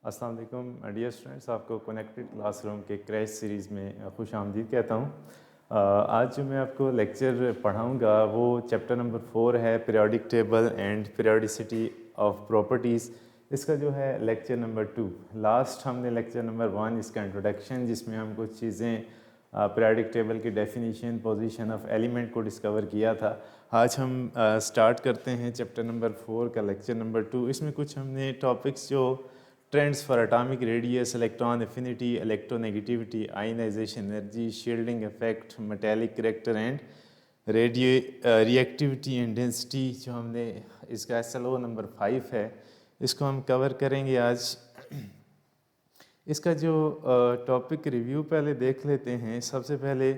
अस्सलाम वालेकुम dear students, आपको कनेक्टेड क्लासरूम के क्रैश सीरीज़ में खुश आमदीद कहता हूँ। आज जो मैं आपको लेक्चर पढ़ाऊँगा वो चैप्टर नंबर 4 है, periodic table and periodicity of properties. इसका जो है लेक्चर नंबर 2। लास्ट हमने लेक्चर नंबर 1 इसका इंट्रोडक्शन, जिसमें हम कुछ चीज़ें पीरियोडिक टेबल की डेफिनेशन, पोजीशन ऑफ एलिमेंट को डिस्कवर किया था। आज हम स्टार्ट करते हैं चैप्टर नंबर 4 का लेक्चर नंबर 2। इसमें कुछ हमने टॉपिक्स जो trends for atomic radius, electron affinity, electronegativity, ionization energy, shielding effect, metallic character and radio reactivity and density, जो हमने इसका SLO नंबर 5 है, इसको हम कवर करेंगे आज। इसका जो टॉपिक रिव्यू पहले देख लेते हैं। सबसे पहले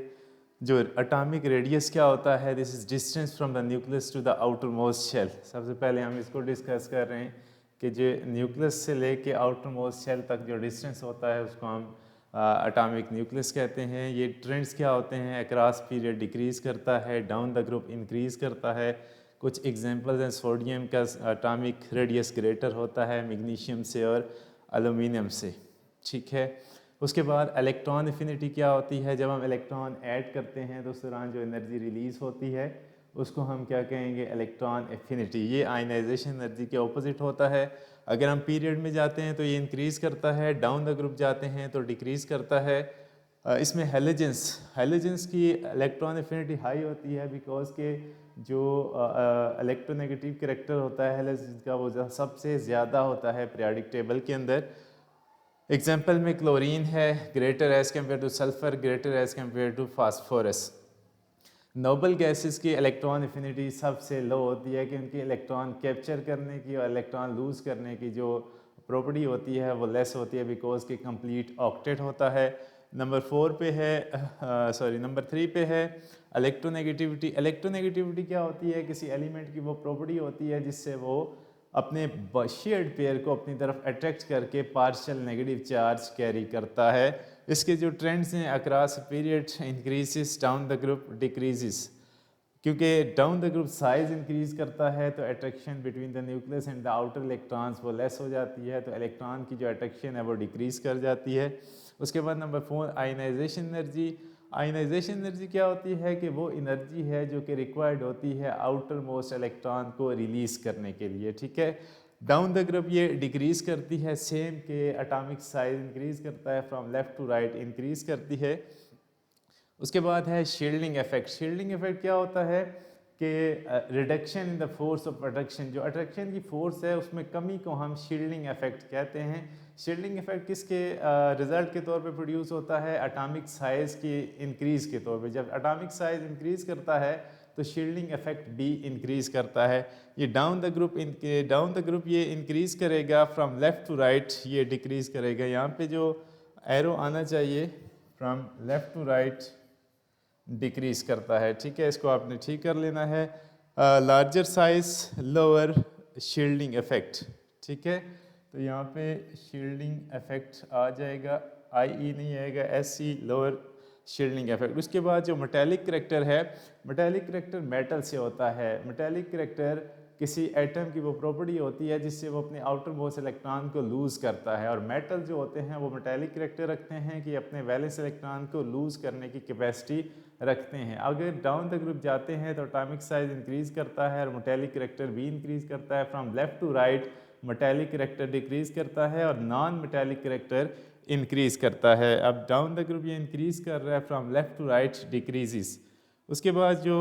जो एटॉमिक रेडियस क्या होता है, this is distance from the nucleus to the outer most shell. सबसे पहले हम इसको डिस्कस कर रहे हैं कि जो न्यूक्लियस से लेके आउटर मोस्ट शेल तक जो डिस्टेंस होता है उसको हम एटॉमिक न्यूक्लियस कहते हैं। ये ट्रेंड्स क्या होते हैं, अक्रॉस पीरियड डिक्रीज़ करता है, डाउन द ग्रुप इंक्रीज़ करता है। कुछ एग्जांपल्स हैं, सोडियम का एटॉमिक रेडियस ग्रेटर होता है मैग्नीशियम से और एल्यूमिनियम से, ठीक है। उसके बाद इलेक्ट्रॉन एफिनिटी क्या होती है, जब हम इलेक्ट्रॉन ऐड करते हैं तो उस दौरान जो एनर्जी रिलीज़ होती है उसको हम क्या कहेंगे, इलेक्ट्रॉन एफिनिटी। ये आयनाइजेशन एनर्जी के ऑपोजिट होता है। अगर हम पीरियड में जाते हैं तो ये इंक्रीज़ करता है, डाउन द ग्रुप जाते हैं तो डिक्रीज़ करता है। इसमें हेलोजेंस की इलेक्ट्रॉन एफिनिटी हाई होती है बिकॉज के जो इलेक्ट्रोनेगेटिव करैक्टर होता है हेलोजेंस का वो सबसे ज़्यादा होता है पीरियोडिक टेबल के अंदर। एग्जाम्पल में क्लोरीन है, greater as compare to sulphur, greater as compare to phosphorus. Noble gases की इलेक्ट्रॉन एफिनिटी सबसे लो होती है कि उनकी इलेक्ट्रॉन कैप्चर करने की और इलेक्ट्रॉन लूज़ करने की जो प्रॉपर्टी होती है वो लेस होती है बिकॉज के कंप्लीट ऑक्टेट होता है। नंबर 4 पे है, नंबर 3 पे है इलेक्ट्रोनेगेटिविटी। इलेक्ट्रोनेगेटिविटी क्या होती है, किसी एलिमेंट की वो प्रॉपर्टी होती है जिससे वो अपने शेयर्ड पेयर को अपनी तरफ अट्रैक्ट करके पार्शियल नेगेटिव चार्ज कैरी करता है। इसके जो ट्रेंड्स हैं, across period increases, down the group decreases. क्योंकि down the group size increase करता है तो attraction between the nucleus and the outer electrons वो लेस हो जाती है, तो इलेक्ट्रॉन की जो अट्रैक्शन है वो डिक्रीज कर जाती है। उसके बाद number 4 ionization energy. Ionization energy क्या होती है कि वो एनर्जी है जो कि रिक्वायर्ड होती है आउटर मोस्ट इलेक्ट्रॉन को रिलीज़ करने के लिए, ठीक है। डाउन द ग्रुप ये डिक्रीज़ करती है, सेम के एटॉमिक साइज इंक्रीज़ करता है, from left to right increase करती है। उसके बाद है शील्डिंग इफेक्ट। शील्डिंग इफेक्ट क्या होता है कि reduction in the force of attraction, जो अट्रैक्शन की फोर्स है उसमें कमी को हम शील्डिंग इफेक्ट कहते हैं। शील्डिंग इफेक्ट किसके रिजल्ट के तौर पे प्रोड्यूस होता है, एटॉमिक साइज़ की इंक्रीज़ के तौर पे। जब एटॉमिक साइज़ इंक्रीज़ करता है तो शील्डिंग इफेक्ट भी इंक्रीज़ करता है। ये डाउन द ग्रुप ये इंक्रीज़ करेगा, फ्रॉम लेफ़्ट टू राइट ये डिक्रीज़ करेगा। यहाँ पे जो एरो आना चाहिए from left to right decrease करता है, ठीक है। इसको आपने ठीक कर लेना है। Larger size lower shielding effect, ठीक है। तो यहाँ पे शील्डिंग इफेक्ट आ जाएगा, IE नहीं आएगा, SE लोअर शील्डिंग इफेक्ट। उसके बाद जो मेटेलिक करैक्टर है, मेटेलिक करैक्टर मेटल से होता है। मेटेलिक करैक्टर किसी एटम की वो प्रॉपर्टी होती है जिससे वो अपने आउटर मोस्ट इलेक्ट्रॉन को लूज़ करता है, और मेटल जो होते हैं वो मेटेलिक करैक्टर रखते हैं कि अपने वैलेंस इलेक्ट्रॉन को लूज़ करने की कैपेसिटी रखते हैं। अगर डाउन द ग्रुप जाते हैं तो एटॉमिक साइज इंक्रीज़ करता है और मेटेलिक करैक्टर भी इंक्रीज़ करता है। From left to right metallic character decrease करता है और नॉन मेटेलिक करैक्टर इंक्रीज़ करता है। अब डाउन द ग्रुप ये इंक्रीज़ कर रहा है, from left to right decreases. उसके बाद जो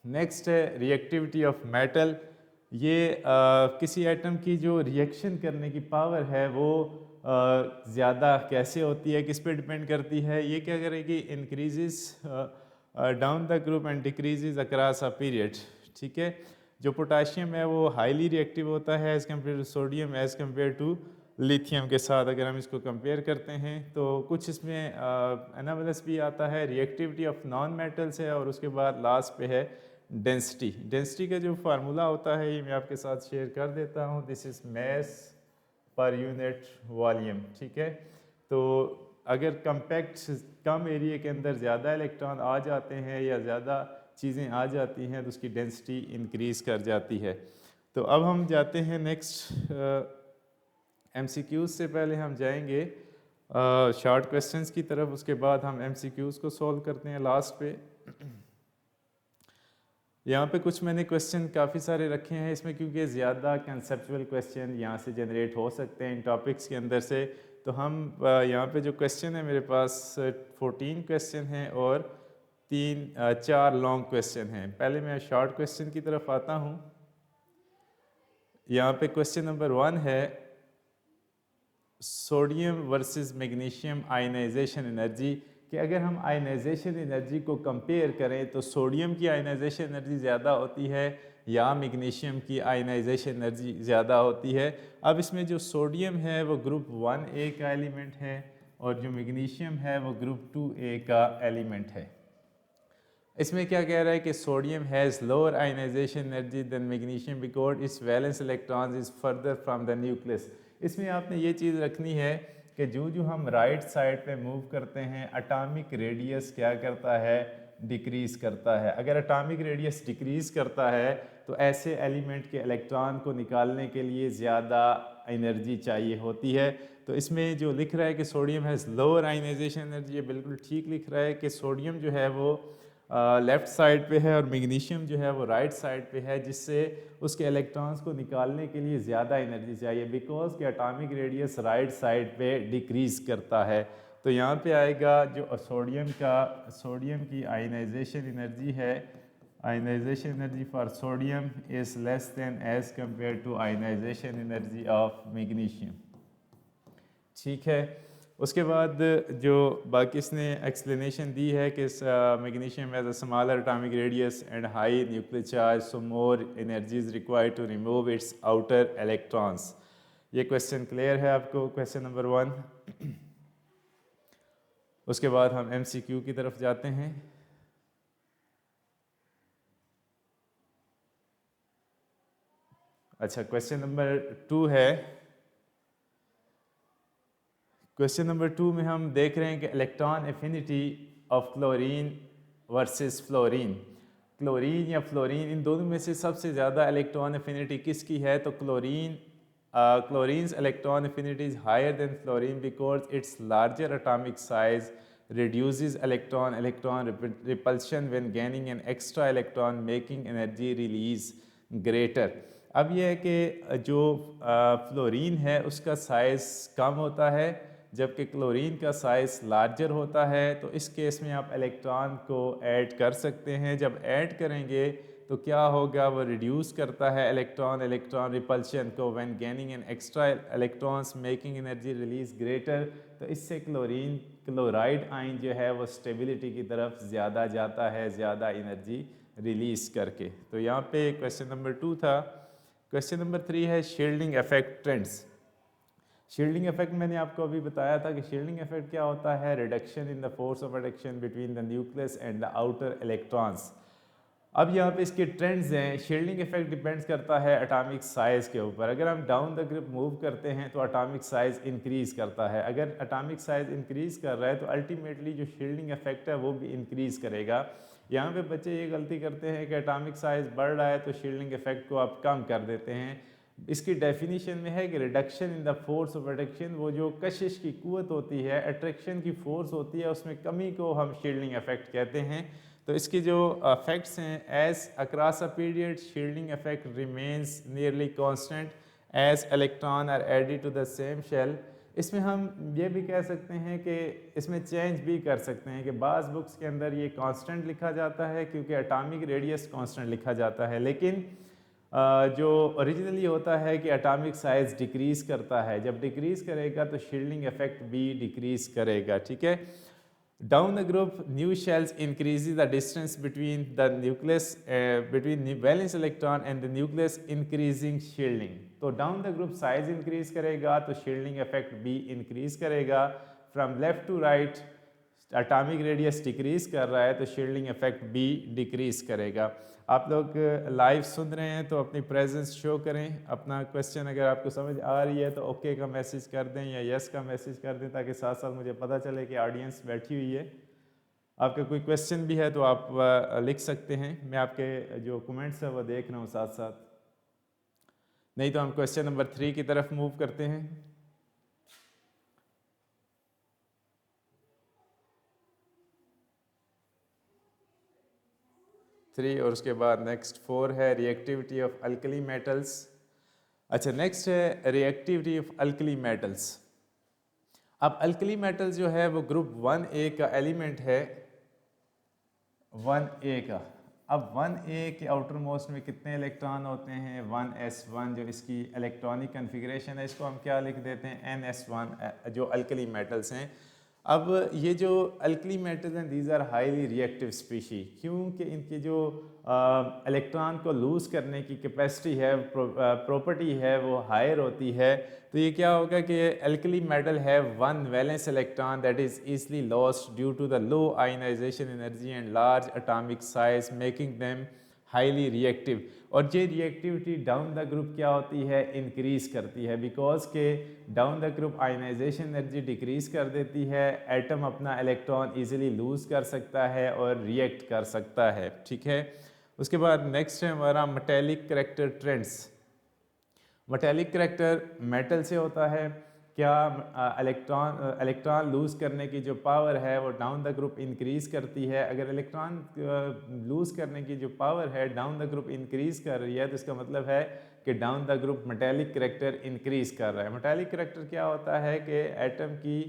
नेक्स्ट है रिएक्टिविटी ऑफ मेटल। ये किसी एटम की जो रिएक्शन करने की पावर है वो ज़्यादा कैसे होती है, किस पे डिपेंड करती है। ये क्या करेगी, increases down the group and decreases across a period, ठीक है। जो पोटाशियम है वो हाईली रिएक्टिव होता है as compare to sodium, as compare to lithium के साथ अगर हम इसको कंपेयर करते हैं। तो कुछ इसमें एनालिसिस भी आता है, रिएक्टिविटी ऑफ नॉन मेटल्स है, और उसके बाद लास्ट पे है डेंसिटी। डेंसिटी का जो फार्मूला होता है ये मैं आपके साथ शेयर कर देता हूँ। This is mass per unit volume, ठीक है। तो अगर कम्पैक्ट कम एरिया के अंदर ज़्यादा इलेक्ट्रॉन आ जाते हैं या ज़्यादा चीज़ें आ जाती हैं तो उसकी डेंसिटी इंक्रीज़ कर जाती है। तो अब हम जाते हैं नेक्स्ट MCQs से पहले हम जाएंगे शॉर्ट क्वेश्चंस की तरफ, उसके बाद हम MCQs को सॉल्व करते हैं लास्ट पे। यहाँ पे कुछ मैंने क्वेश्चन काफ़ी सारे रखे हैं इसमें, क्योंकि ज़्यादा कंसेप्चुअल क्वेश्चन यहाँ से जनरेट हो सकते हैं इन टॉपिक्स के अंदर से। तो हम यहाँ पे जो क्वेश्चन है मेरे पास 14 क्वेश्चन हैं और 4 लॉन्ग क्वेश्चन हैं। पहले मैं शॉर्ट क्वेश्चन की तरफ आता हूँ। यहाँ पे क्वेश्चन नंबर 1 है sodium versus magnesium ionization energy, कि अगर हम आयनाइजेशन एनर्जी को कंपेयर करें तो सोडियम की आयनाइजेशन एनर्जी ज़्यादा होती है या मैग्नीशियम की आयनाइजेशन एनर्जी ज़्यादा होती है। अब इसमें जो सोडियम है वो ग्रुप 1A का एलिमेंट है और जो मैग्नीशियम है वो ग्रुप 2A का एलिमेंट है। इसमें क्या कह रहा है कि sodium has lower ionization energy than magnesium because its valence electrons is further from the nucleus. इसमें आपने ये चीज़ रखनी है कि जो हम राइट साइड पे मूव करते हैं एटॉमिक रेडियस क्या करता है, डिक्रीज़ करता है। अगर एटॉमिक रेडियस डिक्रीज़ करता है तो ऐसे एलिमेंट के इलेक्ट्रॉन को निकालने के लिए ज़्यादा एनर्जी चाहिए होती है। तो इसमें जो लिख रहा है कि sodium has lower ionization energy, ये बिल्कुल ठीक लिख रहा है कि सोडियम जो है वो लेफ़्ट साइड पे है और मैग्नीशियम जो है वो राइट साइड पे है, जिससे उसके इलेक्ट्रॉन्स को निकालने के लिए ज़्यादा एनर्जी चाहिए बिकॉज कि एटॉमिक रेडियस राइट साइड पे डिक्रीज़ करता है। तो यहाँ पे आएगा जो सोडियम की आयनाइजेशन एनर्जी है, ionization energy for sodium is less than as compare to ionization energy of magnesium. ठीक है, उसके बाद जो बाकी इसने एक्सप्लेनेशन दी है कि magnesium has a smaller atomic radius and high nuclear charge so more energy is required to remove its outer electrons. ये क्वेश्चन क्लियर है आपको, क्वेश्चन नंबर 1। उसके बाद हम MCQ की तरफ जाते हैं। अच्छा, क्वेश्चन नंबर 2 है। क्वेश्चन नंबर 2 में हम देख रहे हैं कि electron affinity of chlorine versus fluorine. Chlorine या फ्लोरीन, इन दोनों में से सबसे ज़्यादा इलेक्ट्रॉन एफिनिटी किसकी है? तो chlorine's electron affinity is higher than fluorine because its larger atomic size reduces electron repulsion when gaining an extra electron making energy release greater। अब यह है कि जो फ्लोरीन है उसका साइज़ कम होता है जबकि क्लोरीन का साइज़ लार्जर होता है। तो इस केस में आप इलेक्ट्रॉन को ऐड कर सकते हैं। जब ऐड करेंगे तो क्या होगा, वो रिड्यूस करता है इलेक्ट्रॉन रिपल्शन को when gaining an extra electrons making energy release greater. तो इससे क्लोराइड आयन जो है वो स्टेबिलिटी की तरफ ज़्यादा जाता है, ज़्यादा एनर्जी रिलीज़ करके। तो यहाँ पे क्वेश्चन नंबर 2 था। क्वेश्चन नंबर 3 है shielding effect trends. Shielding effect मैंने आपको अभी बताया था कि शील्डिंग इफेक्ट क्या होता है, reduction in the force of attraction between the nucleus and the outer electrons. अब यहाँ पे इसके ट्रेंड्स हैं। शील्डिंग इफेक्ट डिपेंड्स करता है एटॉमिक साइज़ के ऊपर। अगर हम डाउन द ग्रुप मूव करते हैं तो एटॉमिक साइज़ इंक्रीज़ करता है। अगर एटॉमिक साइज़ इंक्रीज़ कर रहा है तो अल्टीमेटली जो शील्डिंग इफेक्ट है वो भी इंक्रीज़ करेगा। यहाँ पे बच्चे ये गलती करते हैं कि एटॉमिक साइज़ बढ़ रहा है तो शील्डिंग इफेक्ट को आप कम कर देते हैं। इसकी डेफिनेशन में है कि reduction in the force of attraction, वो जो कशिश की कुव्वत होती है, अट्रैक्शन की फोर्स होती है, उसमें कमी को हम शील्डिंग इफेक्ट कहते हैं। तो इसके जो इफेक्ट्स हैं, as across a period shielding effect remains nearly constant as electron are added to the same shell. इसमें हम ये भी कह सकते हैं कि इसमें चेंज भी कर सकते हैं कि बाज़ बुक्स के अंदर ये कांस्टेंट लिखा जाता है क्योंकि एटॉमिक रेडियस कांस्टेंट लिखा जाता है, लेकिन जो ओरिजिनली होता है कि एटॉमिक साइज़ डिक्रीज़ करता है। जब डिक्रीज़ करेगा तो शील्डिंग इफेक्ट भी डिक्रीज़ करेगा। ठीक है, down the group new shells increases the distance between the nucleus between valence electron and the nucleus increasing shielding. तो down the group size increase करेगा तो शील्डिंग इफेक्ट भी इंक्रीज करेगा। From left to right atomic radius decrease कर रहा है तो shielding effect भी डिक्रीज करेगा। आप लोग लाइव सुन रहे हैं तो अपनी प्रेजेंस शो करें। अपना क्वेश्चन अगर आपको समझ आ रही है तो ओके का मैसेज कर दें या यस का मैसेज कर दें ताकि साथ साथ मुझे पता चले कि ऑडियंस बैठी हुई है। आपका कोई क्वेश्चन भी है तो आप लिख सकते हैं, मैं आपके जो कमेंट्स है वो देख रहा हूँ साथ साथ। नहीं तो हम क्वेश्चन नंबर 3 की तरफ मूव करते हैं। 3 और उसके बाद नेक्स्ट 4 है रिएक्टिविटी ऑफ अल्कली मेटल्स। अच्छा, नेक्स्ट है रिएक्टिविटी ऑफ अल्कली मेटल्स। अब अल्कली मेटल्स जो है वो ग्रुप 1A का एलिमेंट है, 1A का। अब 1A के आउटर मोस्ट में कितने इलेक्ट्रॉन होते हैं? 1s1 जो इसकी इलेक्ट्रॉनिक कन्फिग्रेशन है, इसको हम क्या लिख देते हैं? ns1 जो अल्कली मेटल्स हैं। अब ये जो अल्कली मेटल्स हैं these are highly reactive species, क्योंकि इनके जो इलेक्ट्रॉन को लूज़ करने की कैपेसिटी है, प्रॉपर्टी है, वो हायर होती है। तो ये क्या होगा कि alkali metal have one valence electron that is easily lost due to the low ionization energy and large atomic size making them highly reactive. और ये रिएक्टिविटी डाउन द ग्रुप क्या होती है? इंक्रीज करती है, बिकॉज के down the group ionization energy decrease कर देती है, एटम अपना इलेक्ट्रॉन इजीली लूज कर सकता है और रिएक्ट कर सकता है। ठीक है, उसके बाद नेक्स्ट है हमारा metallic character trends. Metallic character metal से होता है क्या? इलेक्ट्रॉन लूज़ करने की जो पावर है वो डाउन द ग्रुप इंक्रीज़ करती है। अगर इलेक्ट्रॉन लूज़ करने की जो पावर है डाउन द ग्रुप इंक्रीज़ कर रही है, तो इसका मतलब है कि down the group metallic character increase कर रहा है। मेटेलिक करैक्टर क्या होता है कि एटम की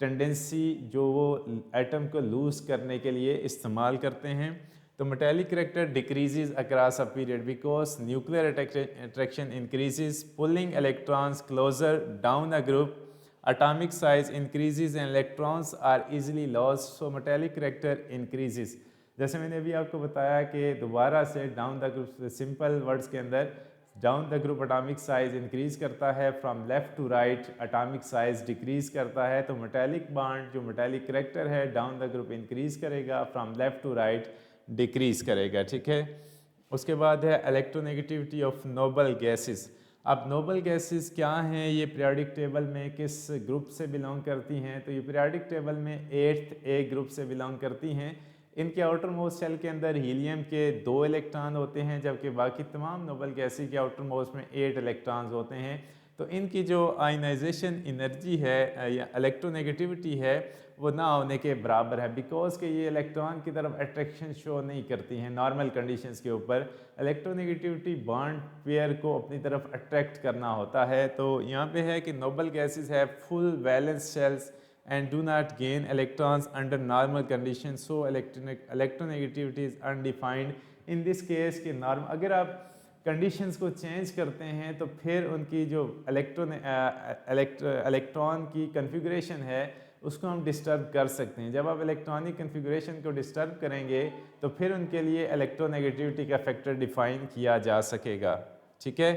टेंडेंसी जो वो एटम को लूज़ करने के लिए इस्तेमाल करते हैं। तो metallic character decreases across a period because nuclear attraction increases pulling electrons closer down a group, atomic size increases and electrons are easily lost, so metallic character increases. जैसे मैंने अभी आपको बताया कि दोबारा से down the group, simple words के अंदर down the group atomic size increase करता है, from left to right atomic size decrease करता है। तो मेटेलिक बॉन्ड जो मेटेलिक करैक्टर है डाउन द ग्रुप इंक्रीज करेगा, from left to right decrease करेगा। ठीक है, उसके बाद है इलेक्ट्रोनेगेटिविटी ऑफ नोबल गैसेस। अब नोबल गैसेस क्या हैं? ये पीरियोडिक टेबल में किस ग्रुप से बिलोंग करती हैं? तो ये पीरियोडिक टेबल में 8th A ग्रुप से बिलोंग करती हैं। इनके आउटर मोस्ट शेल के अंदर हीलियम के 2 इलेक्ट्रॉन होते हैं, जबकि बाकी तमाम नोबल गैसेस के आउटर मोस्ट में 8 इलेक्ट्रॉन्स होते हैं। तो इनकी जो आयनाइजेशन एनर्जी है या इलेक्ट्रोनेगेटिविटी है वो ना होने के बराबर है, बिकॉज के ये इलेक्ट्रॉन की तरफ अट्रैक्शन शो नहीं करती हैं नॉर्मल कंडीशंस के ऊपर। इलेक्ट्रोनेगेटिविटी बॉन्ड पेयर को अपनी तरफ अट्रैक्ट करना होता है। तो यहाँ पे है कि नोबल गैसेस है full valence shells and do not gain electrons under normal conditions, so electronegativity is undefined in this case कि नॉर्म अगर आप कंडीशंस को चेंज करते हैं तो फिर उनकी जो इलेक्ट्रॉन की कन्फिगरेशन है उसको हम डिस्टर्ब कर सकते हैं। जब आप इलेक्ट्रॉनिक कन्फिगरेशन को डिस्टर्ब करेंगे तो फिर उनके लिए इलेक्ट्रोनेगेटिविटी का फैक्टर डिफाइन किया जा सकेगा। ठीक है,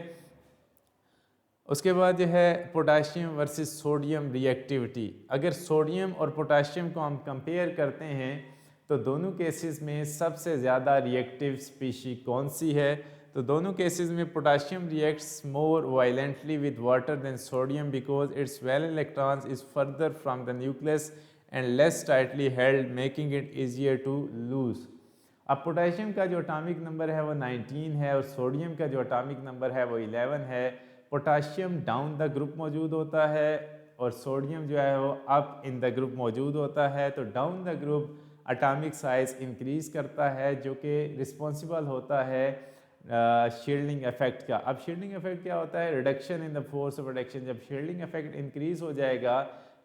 उसके बाद जो है पोटाशियम वर्सेस सोडियम रिएक्टिविटी। अगर सोडियम और पोटाशियम को हम कंपेयर करते हैं तो दोनों केसेस में सबसे ज़्यादा रिएक्टिव स्पीशी कौन सी है? तो दोनों केसेस में potassium reacts more violently with water than sodium because its valence electrons is further from the nucleus and less tightly held making it easier to lose. अब पोटाशियम का जो एटॉमिक नंबर है वो 19 है और सोडियम का जो एटॉमिक नंबर है वो 11 है। पोटाशियम डाउन द ग्रुप मौजूद होता है और सोडियम जो है वो अप इन द ग्रुप मौजूद होता है। तो down the group atomic size increase करता है जो कि रिस्पॉन्सिबल होता है शील्डिंग इफेक्ट का। अब शील्डिंग इफेक्ट क्या होता है? Reduction in the force of reduction. जब शील्डिंग इफेक्ट इंक्रीज हो जाएगा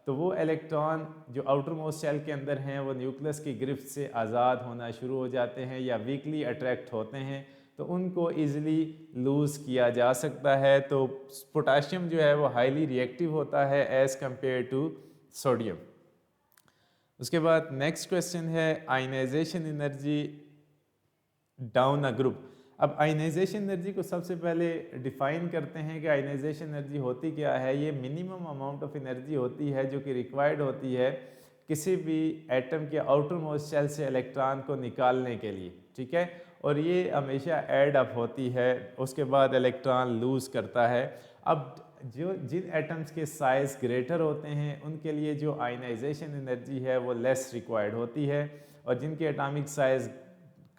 तो वो इलेक्ट्रॉन जो आउटर मोस्ट शेल के अंदर हैं वो न्यूक्लियस की गिरफ्त से आज़ाद होना शुरू हो जाते हैं या वीकली अट्रैक्ट होते हैं, तो उनको ईज़िली लूज़ किया जा सकता है। तो पोटाशियम जो है वो हाईली रिएक्टिव होता है एज़ कम्पेयर टू सोडियम। उसके बाद नेक्स्ट क्वेश्चन है ionization energy down a group. अब आयनाइजेशन एनर्जी को सबसे पहले डिफाइन करते हैं कि आयनाइजेशन एनर्जी होती क्या है। ये मिनिमम अमाउंट ऑफ एनर्जी होती है जो कि रिक्वायर्ड होती है किसी भी एटम के आउटर मोस्ट शेल से इलेक्ट्रॉन को निकालने के लिए। ठीक है, और ये हमेशा ऐड अप होती है, उसके बाद इलेक्ट्रॉन लूज़ करता है। अब जिन एटम्स के साइज़ ग्रेटर होते हैं उनके लिए जो आयनाइजेशन एनर्जी है वो लेस रिक्वायर्ड होती है, और जिनके एटॉमिक साइज़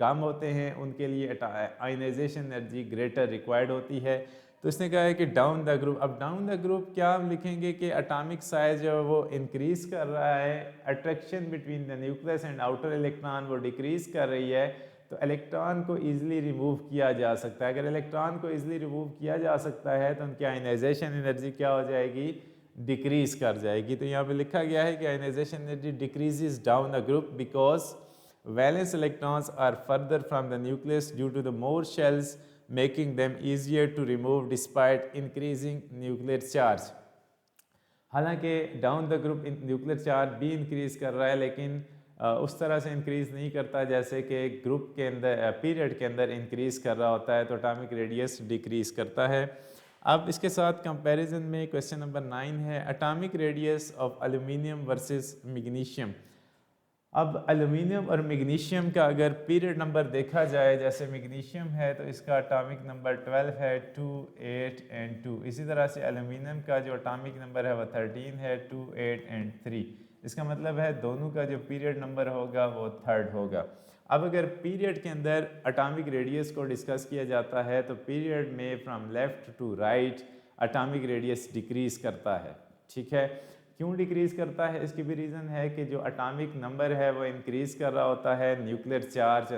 कम होते हैं उनके लिए आयनाइजेशन एनर्जी ग्रेटर रिक्वायर्ड होती है। तो इसने कहा है कि डाउन द ग्रुप। अब डाउन द ग्रुप क्या हम लिखेंगे कि एटॉमिक साइज जो है वो इंक्रीज कर रहा है, attraction between the nucleus and outer electron वो डिक्रीज कर रही है। तो इलेक्ट्रॉन को ईजिली रिमूव किया जा सकता है। अगर इलेक्ट्रॉन को ईजिली रिमूव किया जा सकता है तो उनकी आयनाइजेशन एनर्जी क्या हो जाएगी, डिक्रीज कर जाएगी। तो यहाँ पे लिखा गया है कि ionization energy decreases down the group because valence electrons are further from the nucleus due to the more shells making them easier to remove despite increasing nuclear charge. हालांकि down the group nuclear charge भी increase कर रहा है, लेकिन उस तरह से increase नहीं करता जैसे कि ग्रुप के अंदर पीरियड के अंदर इंक्रीज कर रहा होता है, तो एटॉमिक रेडियस डिक्रीज करता है। अब इसके साथ कंपैरिजन में क्वेश्चन नंबर 9 है atomic radius of aluminium versus magnesium. अब एल्यूमिनियम और मैग्नीशियम का अगर पीरियड नंबर देखा जाए, जैसे मैग्नीशियम है तो इसका एटॉमिक नंबर 12 है, 2, 8 एंड 2। इसी तरह से एल्यूमिनियम का जो एटॉमिक नंबर है वो 13 है, 2, 8 एंड 3। इसका मतलब है दोनों का जो पीरियड नंबर होगा वो 3rd होगा। अब अगर पीरियड के अंदर एटॉमिक रेडियस को डिस्कस किया जाता है तो पीरियड में from left to right atomic radius decrease करता है। ठीक है, क्यों डिक्रीज करता है, इसकी भी रीज़न है कि जो एटॉमिक नंबर है वो इंक्रीज कर रहा होता है, न्यूक्लियर चार्ज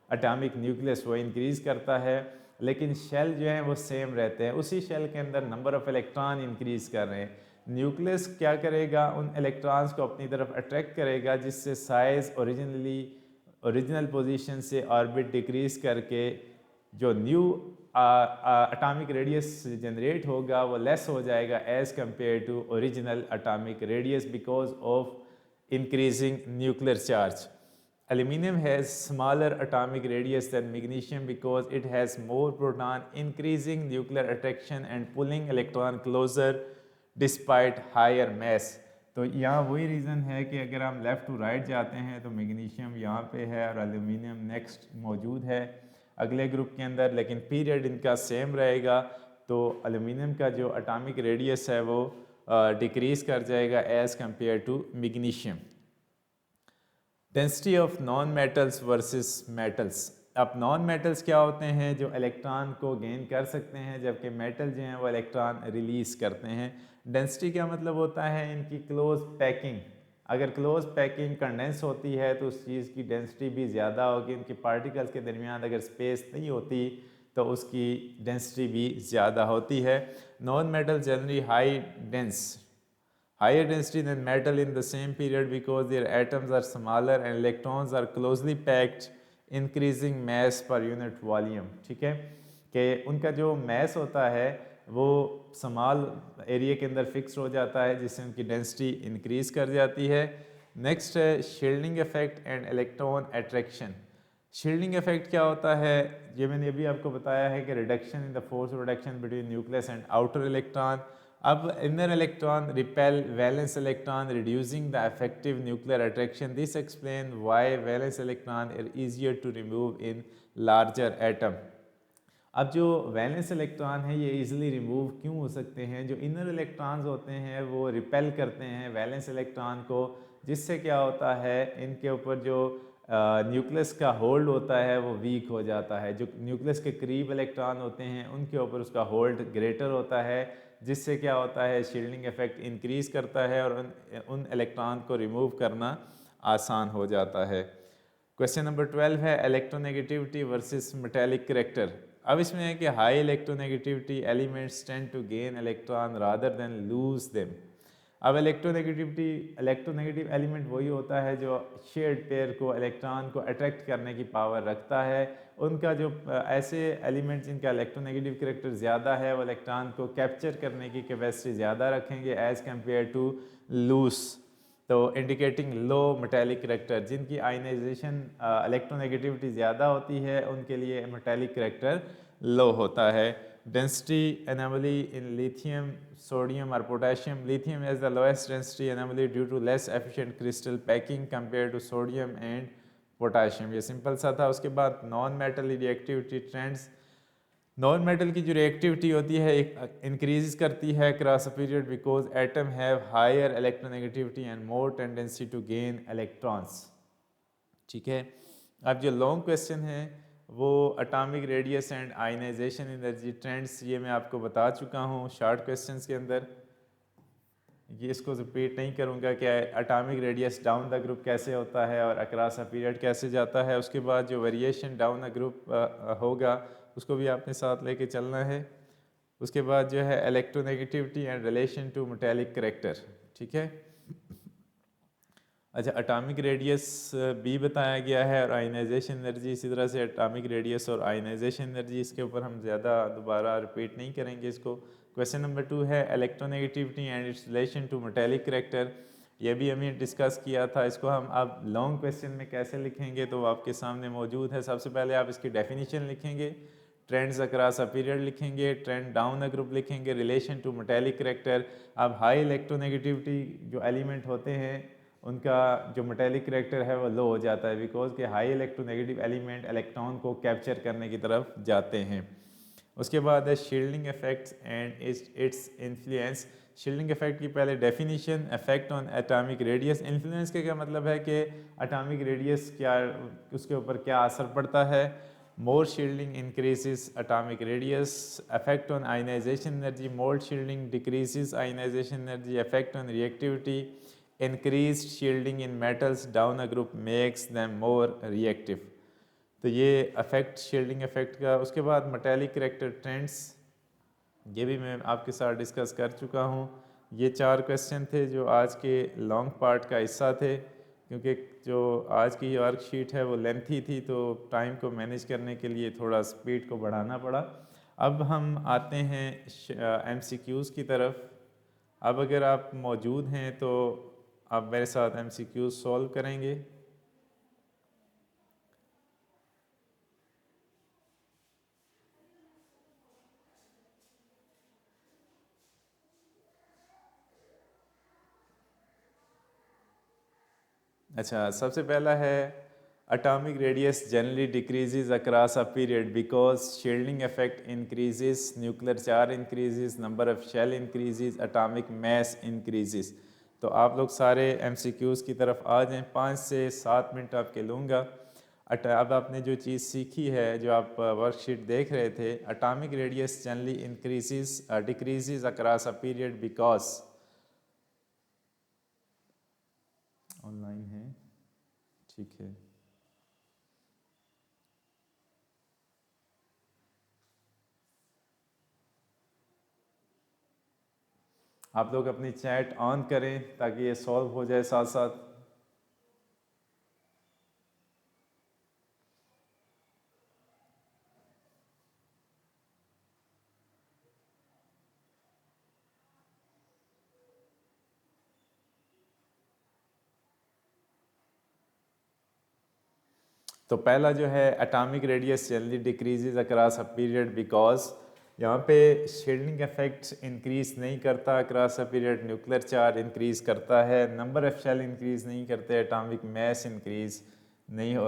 एटॉमिक न्यूक्लियस वो इंक्रीज करता है, लेकिन शेल जो है वो सेम रहते हैं। उसी शेल के अंदर नंबर ऑफ इलेक्ट्रॉन इंक्रीज कर रहे हैं। न्यूक्लियस क्या करेगा, उन इलेक्ट्रॉन्स को अपनी तरफ अट्रैक्ट करेगा, जिससे साइज ओरिजिनल पोजीशन से ऑर्बिट डिक्रीज करके जो न्यू एटॉमिक रेडियस जनरेट होगा वो लेस हो जाएगा as compare to original atomic radius because of increasing nuclear charge. Aluminium has smaller atomic radius than magnesium because it has more proton, increasing nuclear attraction and pulling electron closer despite higher mass। तो यहाँ वही reason है कि अगर हम left to right जाते हैं तो मैग्नीशियम यहाँ पे है और एल्यूमिनियम नेक्स्ट मौजूद है अगले ग्रुप के अंदर, लेकिन पीरियड इनका सेम रहेगा। तो एल्यूमिनियम का जो एटॉमिक रेडियस है वो डिक्रीज़ कर जाएगा as compare to magnesium. Density of non metals versus metals. अब नॉन मेटल्स क्या होते हैं, जो इलेक्ट्रॉन को गेन कर सकते हैं, जबकि मेटल जो हैं वो इलेक्ट्रॉन रिलीज़ करते हैं। डेंसिटी क्या मतलब होता है, इनकी क्लोज पैकिंग। अगर क्लोज पैकिंग कंडेंस होती है तो उस चीज़ की डेंसिटी भी ज़्यादा होगी। उनकी पार्टिकल्स के दरमियान अगर स्पेस नहीं होती तो उसकी डेंसिटी भी ज़्यादा होती है। Non metal generally high dense higher density than metal in the same period because their atoms are smaller and electrons are closely packed, increasing mass per unit volume। ठीक है, कि उनका जो mass होता है वो स्मॉल एरिया के अंदर फिक्स हो जाता है, जिससे उनकी डेंसिटी इंक्रीज कर जाती है। नेक्स्ट है shielding effect and electron attraction. Shielding effect क्या होता है, ये मैंने अभी आपको बताया है कि reduction in the force reduction between nucleus and outer electron. अब inner electron repel valence electron reducing the effective nuclear attraction. This explain why valence electron are easier to remove in larger atom. अब जो valence electron है ये easily remove क्यों हो सकते हैं, जो इनर इलेक्ट्रॉन्स होते हैं वो रिपेल करते हैं वैलेंस इलेक्ट्रॉन को, जिससे क्या होता है इनके ऊपर जो न्यूक्लियस का होल्ड होता है वो वीक हो जाता है। जो न्यूक्लियस के करीब इलेक्ट्रॉन होते हैं उनके ऊपर उसका होल्ड ग्रेटर होता है, जिससे क्या होता है शील्डिंग इफेक्ट इंक्रीज करता है और उन इलेक्ट्रॉन को रिमूव करना आसान हो जाता है। क्वेश्चन नंबर 12 है इलेक्ट्रोनेगेटिविटी वर्सेस मेटेलिक करैक्टर। अब इसमें है कि high electronegativity elements tend to gain electron rather than lose them. अब इलेक्ट्रोनेगेटिव एलिमेंट वही होता है जो शेयर्ड पेयर को इलेक्ट्रॉन को अट्रैक्ट करने की पावर रखता है। उनका जो ऐसे एलिमेंट जिनका इलेक्ट्रोनेगेटिव करैक्टर ज़्यादा है वो इलेक्ट्रॉन को कैप्चर करने की कैपेसिटी ज़्यादा रखेंगे एज़ कम्पेयर टू लूज, तो इंडिकेटिंग लो मेटेलिक करैक्टर। जिनकी आयनाइजेशन इलेक्ट्रोनेगेटिविटी ज़्यादा होती है उनके लिए मेटेलिक करैक्टर लो होता है। Density anomaly in lithium, sodium or potassium. Lithium has the lowest density anomaly due to less efficient crystal packing compared to sodium and potassium। ये simple सा था। उसके बाद non metal reactivity trends. Non metal की जो reactivity होती है increase करती है cross period because atom have higher electronegativity and more tendency to gain electrons. ठीक है, अब जो लॉन्ग क्वेश्चन है वो atomic radius and ionization energy trends, ये मैं आपको बता चुका हूँ शॉर्ट क्वेश्चंस के अंदर। ये इसको रिपीट नहीं करूँगा कि atomic radius down the group कैसे होता है और अक्रॉस अ पीरियड कैसे जाता है। उसके बाद जो वेरिएशन डाउन द ग्रुप होगा उसको भी आपने साथ लेके चलना है। उसके बाद जो है electronegativity and relation to metallic character, ठीक है। अच्छा, एटॉमिक रेडियस भी बताया गया है और आयनाइजेशन एनर्जी इसी तरह से। एटॉमिक रेडियस और आयनाइजेशन एनर्जी इसके ऊपर हम ज़्यादा दोबारा रिपीट नहीं करेंगे इसको। क्वेश्चन नंबर 2 है electronegativity and its relation to metallic character. ये भी हमने डिस्कस किया था। इसको हम अब लॉन्ग क्वेश्चन में कैसे लिखेंगे तो आपके सामने मौजूद है। सबसे पहले आप इसकी डेफिनेशन लिखेंगे, ट्रेंड्स अक्रॉस अ पीरियड लिखेंगे, ट्रेंड डाउन अ ग्रुप लिखेंगे, रिलेशन टू मेटेलिक करैक्टर। अब हाई इलेक्ट्रोनेगेटिविटी जो एलिमेंट होते हैं उनका जो मेटेलिक करैक्टर है वो लो हो जाता है, बिकॉज के हाई इलेक्ट्रोनेगेटिव एलिमेंट इलेक्ट्रॉन को कैप्चर करने की तरफ जाते हैं। उसके बाद है shielding effects and its influence. Shielding effect की पहले definition, effect on atomic radius. Influence के क्या मतलब है कि एटॉमिक रेडियस क्या, उसके ऊपर क्या असर पड़ता है। More shielding increases atomic radius. Effect on ionization energy, more shielding decreases ionization energy. Effect on reactivity, increased shielding in metals down a group makes them more reactive। तो ये अफेक्ट शील्डिंग इफेक्ट का। उसके बाद metallic character trends, ये भी मैं आपके साथ डिस्कस कर चुका हूँ। ये 4 क्वेश्चन थे जो आज के लॉन्ग पार्ट का हिस्सा थे, क्योंकि जो आज की वर्कशीट है वो लेंथी थी तो टाइम को मैनेज करने के लिए थोड़ा स्पीड को बढ़ाना पड़ा। अब हम आते हैं MCQs की तरफ। अब अगर आप मौजूद हैं तो आप मेरे साथ MCQs सॉल्व करेंगे। अच्छा, सबसे पहला है atomic radius generally decreases across a period because shielding effect increases, nuclear charge increases, number of shell increases, atomic mass increases. तो आप लोग सारे MCQs की तरफ आ जाएं। 5 से 7 मिनट आपके लूँगा। अब आपने जो चीज़ सीखी है, जो आप वर्कशीट देख रहे थे, atomic radius generally increases decreases across a period because, online है, ठीक है। आप लोग अपनी चैट ऑन करें ताकि ये सॉल्व हो जाए साथ साथ। तो पहला जो है atomic radius generally decreases across a period because, यहाँ पे शील्डिंग इफेक्ट इंक्रीज नहीं करता across a period, nuclear charge increase करता है, नंबर ऑफ शेल इंक्रीज नहीं करते, एटॉमिक मास इंक्रीज नहीं हो।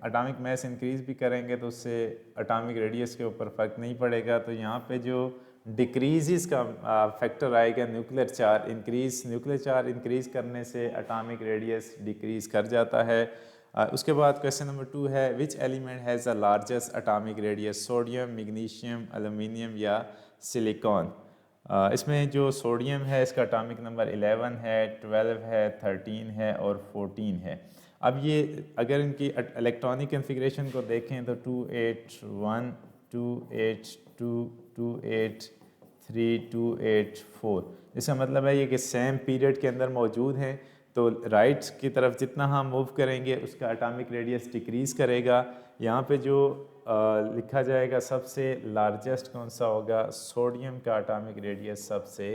एटॉमिक मास इंक्रीज भी करेंगे तो उससे एटॉमिक रेडियस के ऊपर फर्क नहीं पड़ेगा। तो यहाँ पे जो डिक्रीज़ का फैक्टर आएगा nuclear charge increase. Nuclear charge increase करने से एटॉमिक रेडियस डिक्रीज कर जाता है। उसके बाद क्वेश्चन नंबर 2 है which element has the largest atomic radius, sodium, magnesium, aluminium या सिलिकॉन। इसमें जो सोडियम है इसका एटॉमिक नंबर 11 है, 12 है, 13 है और 14 है। अब ये अगर इनकी इलेक्ट्रॉनिक कन्फिग्रेशन को देखें तो 281, 282, 283, 284, इसका मतलब है ये कि सेम पीरियड के अंदर मौजूद हैं। तो राइट की तरफ जितना हम मूव करेंगे उसका एटॉमिक रेडियस डिक्रीज करेगा। यहाँ पे जो लिखा जाएगा सबसे लार्जेस्ट कौन सा होगा, सोडियम का एटॉमिक रेडियस सबसे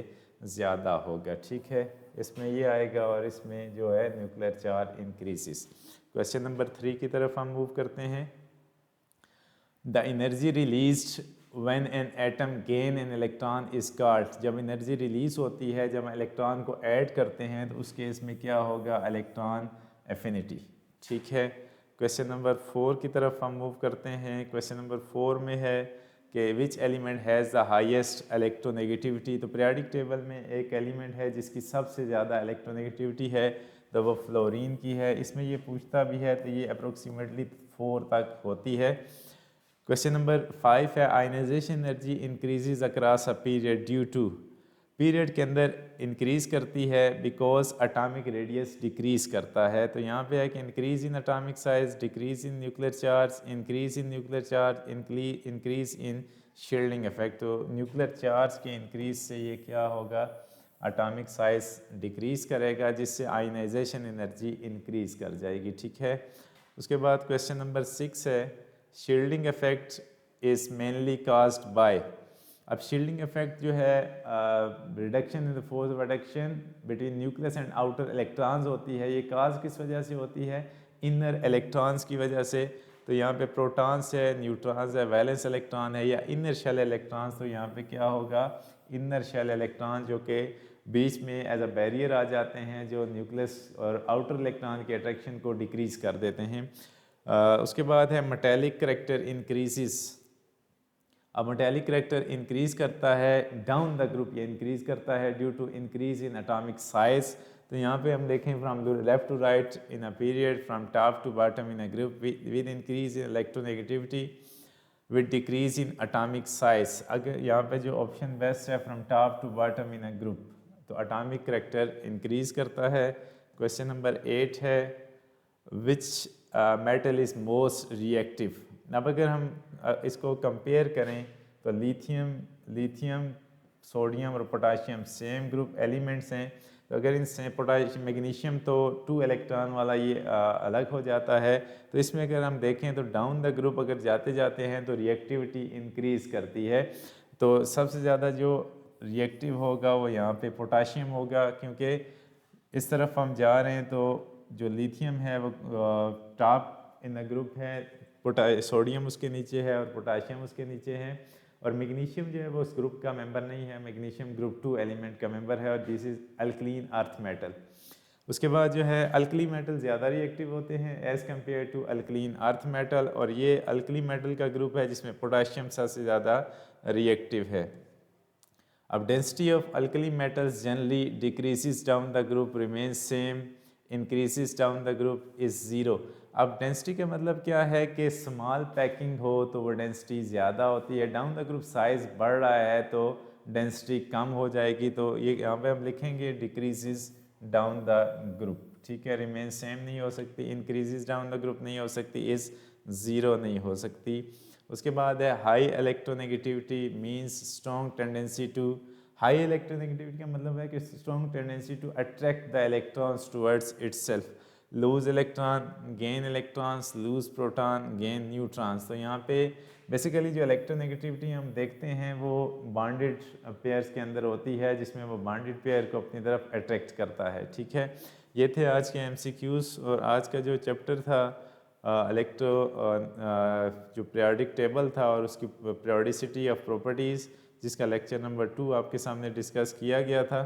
ज़्यादा होगा, ठीक है। इसमें ये आएगा और इसमें जो है nuclear charge increases. Question number 3 की तरफ हम मूव करते हैं। The energy released when an atom gain an electron is called. जब एनर्जी रिलीज होती है, जब इलेक्ट्रॉन को ऐड करते हैं तो उस केस में क्या होगा, इलेक्ट्रॉन एफिनिटी, ठीक है। क्वेश्चन नंबर 4 की तरफ हम मूव करते हैं। क्वेश्चन नंबर 4 में है कि which element has the highest electronegativity. तो पीरियोडिक टेबल में एक एलिमेंट है जिसकी सबसे ज़्यादा इलेक्ट्रोनेगेटिविटी है, तो वो फ्लोरीन की है। इसमें ये पूछता भी है तो ये अप्रोक्सीमेटली 4 तक होती है। क्वेश्चन नंबर 5 है ionization energy increases across a period due to. Period के अंदर इंक्रीज़ करती है बिकॉज एटॉमिक रेडियस डिक्रीज़ करता है। तो यहाँ पे है कि increase in atomic size, decrease in nuclear charge, increase in nuclear charge, increase in shielding effect. तो न्यूक्लियर चार्ज के इंक्रीज़ से ये क्या होगा, एटॉमिक साइज डिक्रीज़ करेगा, जिससे आयनाइजेशन एनर्जी इंक्रीज़ कर जाएगी। ठीक है। उसके बाद क्वेश्चन नंबर 6 है, shielding effect is mainly caused by. अब शील्डिंग इफेक्ट जो है reduction in the force of reduction between nucleus and outer electrons होती है। ये काज किस वजह से होती है, इनर इलेक्ट्रॉन्स की वजह से। तो यहाँ पे प्रोटॉन्स है, न्यूट्रॉन्स है, वैलेंस इलेक्ट्रॉन है या इनर शेल इलेक्ट्रॉन्स। तो यहाँ पे क्या होगा, इनर शेल इलेक्ट्रॉन जो कि बीच में एज अ बैरियर आ जाते हैं, जो न्यूक्लियस और आउटर इलेक्ट्रॉन के अट्रैक्शन को डिक्रीज़ कर देते हैं। उसके बाद है मेटेलिक करैक्टर इंक्रीजेस। अब मेटेलिक करैक्टर इंक्रीज़ करता है डाउन द ग्रुप, ये इंक्रीज़ करता है due to increase in atomic size. तो यहाँ पे हम देखें from left to right in a period, from top to bottom in a group with increase in electronegativity with decrease in atomic size. अगर यहाँ पे जो ऑप्शन बेस्ट है from top to bottom in a group, तो atomic character increase करता है। Question number 8 है, which metal is most reactive. अब अगर हम इसको कंपेयर करें तो लिथियम, सोडियम और पोटाशियम सेम ग्रुप एलिमेंट्स हैं। तो अगर इनसे पोटाशियम, मैग्नीशियम तो 2 इलेक्ट्रॉन वाला ये अलग हो जाता है। तो इसमें अगर हम देखें तो डाउन द ग्रुप अगर जाते जाते हैं तो रिएक्टिविटी इंक्रीज़ करती है। तो सबसे ज़्यादा जो रिएक्टिव होगा वो यहाँ पे पोटाशियम होगा, क्योंकि इस तरफ हम जा रहे हैं तो जो लिथियम है वो टॉप इन द ग्रुप है, सोडियम उसके नीचे है और पोटाशियम उसके नीचे है, और मैग्नीशियम जो है वो उस ग्रुप का मेंबर नहीं है। मैग्नीशियम ग्रुप 2 एलिमेंट का मेंबर है और this is alkaline earth metal. उसके बाद जो है अल्कली मेटल ज़्यादा रिएक्टिव होते हैं as compare to alkaline earth metal, और ये अल्कली मेटल का ग्रुप है जिसमें पोटाशियम सबसे ज़्यादा रिएक्टिव है। अब density of alkali metals generally decreases down the group, remain same, increases down the group is zero. अब डेंसिटी का मतलब क्या है कि स्मॉल पैकिंग हो तो वो डेंसिटी ज़्यादा होती है, डाउन द ग्रुप साइज़ बढ़ रहा है तो डेंसिटी कम हो जाएगी। तो ये यहाँ पे हम लिखेंगे डिक्रीजेस डाउन द ग्रुप। ठीक है, रिमेन सेम नहीं हो सकती, इंक्रीजेस डाउन द ग्रुप नहीं हो सकती, इज़ ज़ीरो नहीं हो सकती। उसके बाद है high electronegativity means strong tendency to. High electronegativity का मतलब है कि strong tendency to attract the electrons towards itself. Lose electron gain electrons, lose proton gain neutrons. तो यहाँ पे बेसिकली जो इलेक्ट्रोनेगेटिविटी हम देखते हैं वो बॉन्डेड पेयर्स के अंदर होती है, जिसमें वो बॉन्डेड पेयर को अपनी तरफ अट्रैक्ट करता है। ठीक है, ये थे आज के MCQs। और आज का जो चैप्टर था इलेक्ट्रो जो पीरियोडिक टेबल था और उसकी पीरियोडिसिटी ऑफ प्रॉपर्टीज़, जिसका लेक्चर नंबर 2 आपके सामने डिस्कस किया गया था,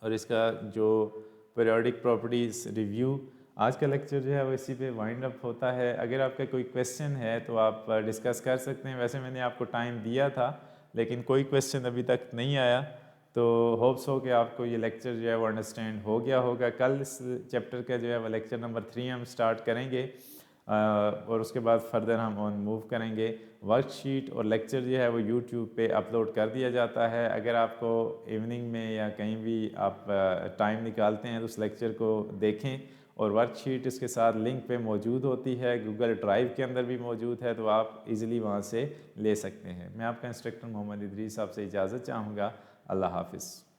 और इसका जो पीरियोडिक प्रॉपर्टीज़ रिव्यू, आज का लेक्चर जो है वो इसी पे वाइंड अप होता है। अगर आपका कोई क्वेश्चन है तो आप डिस्कस कर सकते हैं। वैसे मैंने आपको टाइम दिया था लेकिन कोई क्वेश्चन अभी तक नहीं आया, तो होप्स हो कि आपको ये लेक्चर जो है वो अंडरस्टैंड हो गया होगा। कल इस चैप्टर का जो है वो लेक्चर नंबर 3 हम स्टार्ट करेंगे और उसके बाद फर्दर हम ऑन मूव करेंगे। वर्कशीट और लेक्चर जो है वो यूट्यूब पे अपलोड कर दिया जाता है। अगर आपको इवनिंग में या कहीं भी आप टाइम निकालते हैं तो उस लेक्चर को देखें, और वर्कशीट इसके साथ लिंक पे मौजूद होती है, गूगल ड्राइव के अंदर भी मौजूद है, तो आप इजीली वहाँ से ले सकते हैं। मैं आपका इंस्ट्रक्टर मोहम्मद इदरीस आपसे इजाज़त चाहूँगा। अल्लाह हाफिज़।